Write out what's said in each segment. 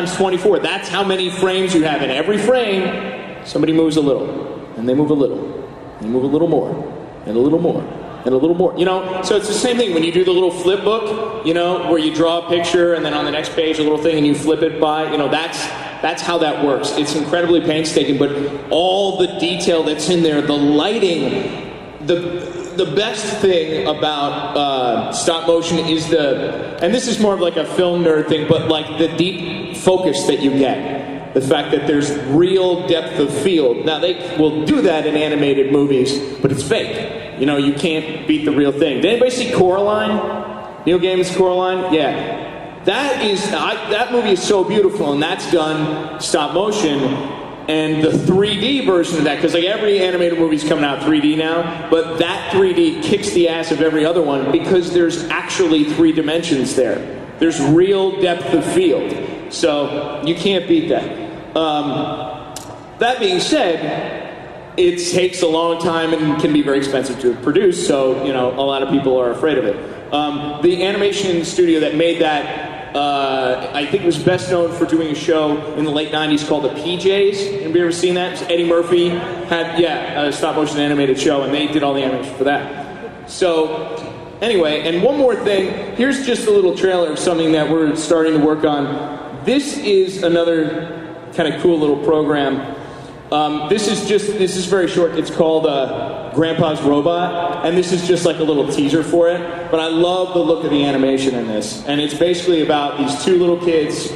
times 24. That's how many frames you have. In every frame, somebody moves a little, and they move a little, and they move a little more, and a little more, and a little more. You know, so it's the same thing when you do the little flip book, you know, where you draw a picture, and then on the next page a little thing, and you flip it by, you know, that's how that works. It's incredibly painstaking, but all the detail that's in there, the lighting, the best thing about stop motion is and this is more of like a film nerd thing, but like the deep focus that you get. The fact that there's real depth of field. Now they will do that in animated movies, but it's fake. You know, you can't beat the real thing. Did anybody see Coraline? Neil Gaiman's Coraline? Yeah. That movie is so beautiful, and that's done stop motion. And the 3D version of that, because like every animated movie's coming out 3D now, but that 3D kicks the ass of every other one because there's actually 3 dimensions there. There's real depth of field. So you can't beat that. That being said, it takes a long time and can be very expensive to produce, so you know a lot of people are afraid of it. The animation studio that made that, I think was best known for doing a show in the late 90s called the PJs. Have you ever seen that? Eddie Murphy had, a stop motion animated show, and they did all the animation for that. So, anyway, and one more thing. Here's just a little trailer of something that we're starting to work on. This is another kind of cool little program. This is very short. It's called Grandpa's Robot, and this is just like a little teaser for it. But I love the look of the animation in this, and it's basically about these 2 little kids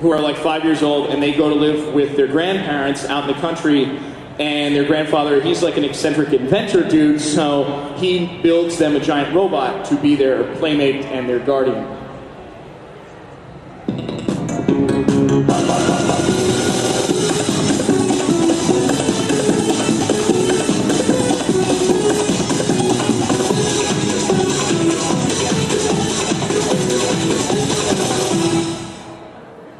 who are like 5 years old, and they go to live with their grandparents out in the country. And their grandfather, he's like an eccentric inventor dude, so he builds them a giant robot to be their playmate and their guardian.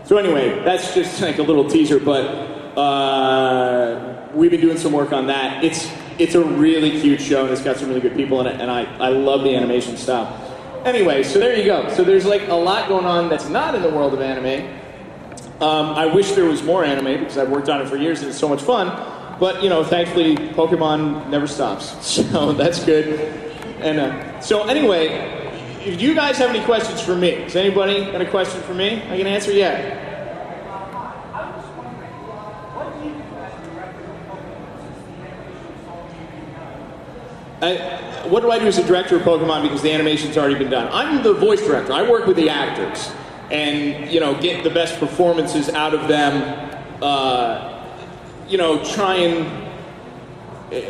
So anyway, that's just like a little teaser, but we've been doing some work on that. It's a really cute show, and it's got some really good people in it, and I love the animation style. Anyway, so there you go. So there's like a lot going on that's not in the world of anime. I wish there was more anime, because I've worked on it for years, and it's so much fun. But, you know, thankfully, Pokemon never stops, so that's good. And so anyway, if you guys have any questions for me, has anybody got a question for me I can answer? Yeah. What do I do as a director of Pokemon because the animation's already been done? I'm the voice director. I work with the actors and, you know, get the best performances out of them. You know, try and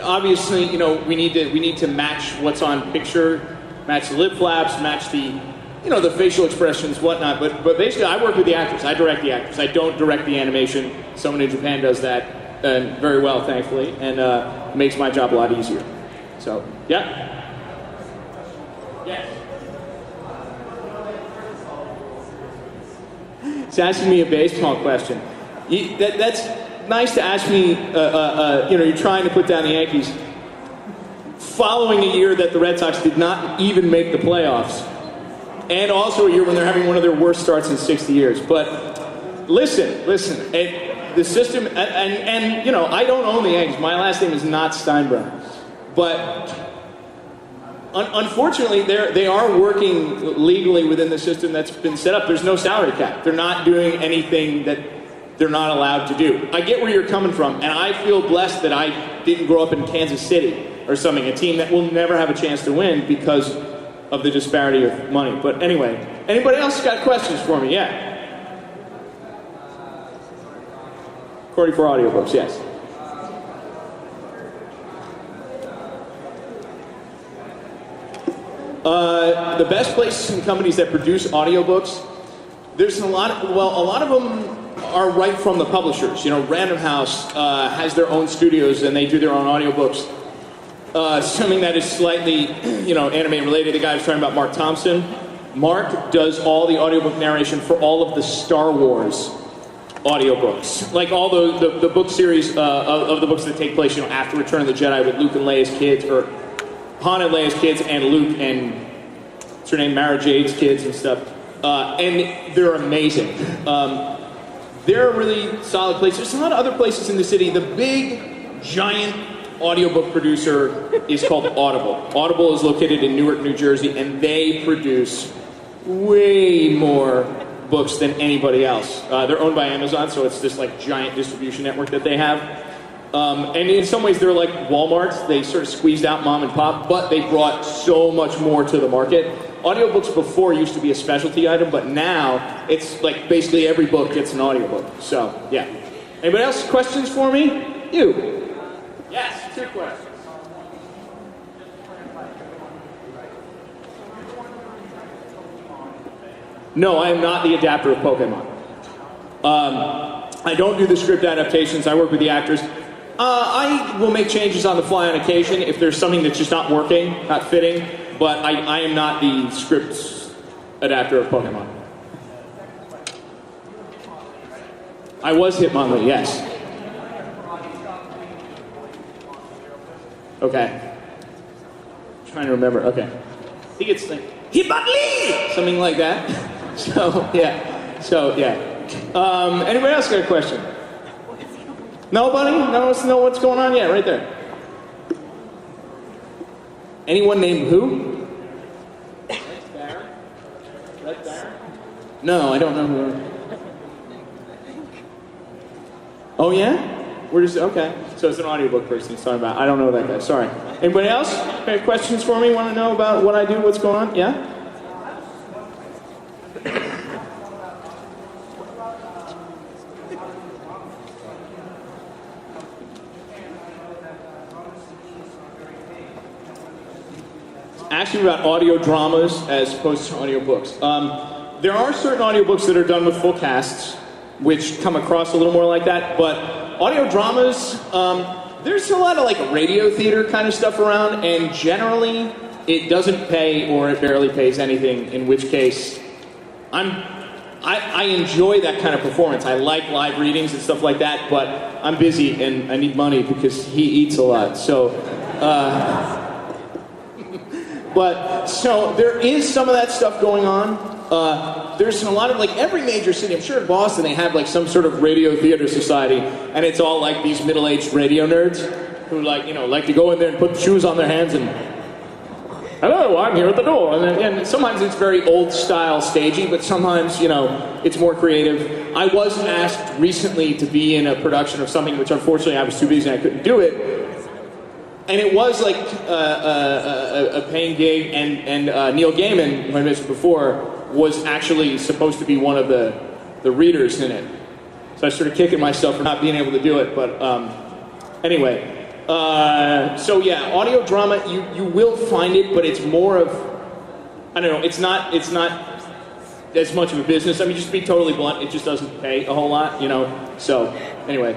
obviously, you know, we need to match what's on picture, match the lip flaps, match the, you know, the facial expressions, whatnot. But basically, I work with the actors. I direct the actors. I don't direct the animation. Someone in Japan does that very well, thankfully, and it makes my job a lot easier. So, yeah. Yes. It's asking me a baseball question. That's nice to ask me. You know, you're trying to put down the Yankees. Following a year that the Red Sox did not even make the playoffs, and also a year when they're having one of their worst starts in 60 years. But listen, the system, and you know, I don't own the Yankees. My last name is not Steinbrenner. But unfortunately, they are working legally within the system that's been set up. There's no salary cap. They're not doing anything that they're not allowed to do. I get where you're coming from, and I feel blessed that I didn't grow up in Kansas City or something, a team that will never have a chance to win because of the disparity of money. But anyway, anybody else got questions for me? Yeah. Corey for audiobooks, yes. The best places and companies that produce audiobooks, there's a lot of them are right from the publishers. You know, Random House has their own studios and they do their own audiobooks. Something that is slightly, you know, anime related, the guy was talking about Mark Thompson. Mark does all the audiobook narration for all of the Star Wars audiobooks. Like all the book series of the books that take place, you know, after Return of the Jedi with Luke and Leia's kids, or Han and Leia's kids, and Luke and, what's her name, Mara Jade's kids and stuff. And they're amazing. they're a really solid place. There's a lot of other places in the city. The big, giant audiobook producer is called Audible. Audible is located in Newark, New Jersey, and they produce way more books than anybody else. They're owned by Amazon, so it's this like giant distribution network that they have. And in some ways, they're like Walmart. They sort of squeezed out mom and pop, but they brought so much more to the market. Audiobooks before used to be a specialty item, but now it's like basically every book gets an audiobook. So, yeah. Anybody else? Questions for me? You. Yes, 2 questions. No, I am not the adapter of Pokemon. I don't do the script adaptations. I work with the actors. I will make changes on the fly on occasion if there's something that's just not working, not fitting, but I am not the script adapter of Pokemon. I was Hitmonlee, yes. Okay. I'm trying to remember, okay. I think it's like, Hitmonlee! Something like that. So, yeah. Anybody else got a question? Nobody? No one know what's going on yet? Right there. Anyone named who? Red Baron? No, I don't know who. Oh, yeah? Okay. So it's an audiobook person he's talking about. I don't know that guy. Sorry. Anybody else? Any questions for me? Want to know about what I do? What's going on? Yeah? Actually about audio dramas as opposed to audiobooks. There are certain audiobooks that are done with full casts, which come across a little more like that, but audio dramas, there's a lot of like radio theater kind of stuff around, and generally it doesn't pay or it barely pays anything, in which case I enjoy that kind of performance. I like live readings and stuff like that, but I'm busy and I need money because he eats a lot, so but, so, there is some of that stuff going on. There's a lot of, like, every major city, I'm sure in Boston, they have, like, some sort of radio theater society, and it's all, like, these middle-aged radio nerds who, like, you know, like to go in there and put shoes on their hands and, hello, I'm here at the door. And sometimes it's very old-style stagey, but sometimes, you know, it's more creative. I was asked recently to be in a production of something, which unfortunately I was too busy and I couldn't do it. And it was like a paying gig, and Neil Gaiman, who I mentioned before, was actually supposed to be one of the readers in it. So I started kicking myself for not being able to do it, but anyway. So yeah, audio drama, you will find it, but it's more of, I don't know, it's not as much of a business. I mean, just to be totally blunt, it just doesn't pay a whole lot, you know, so anyway.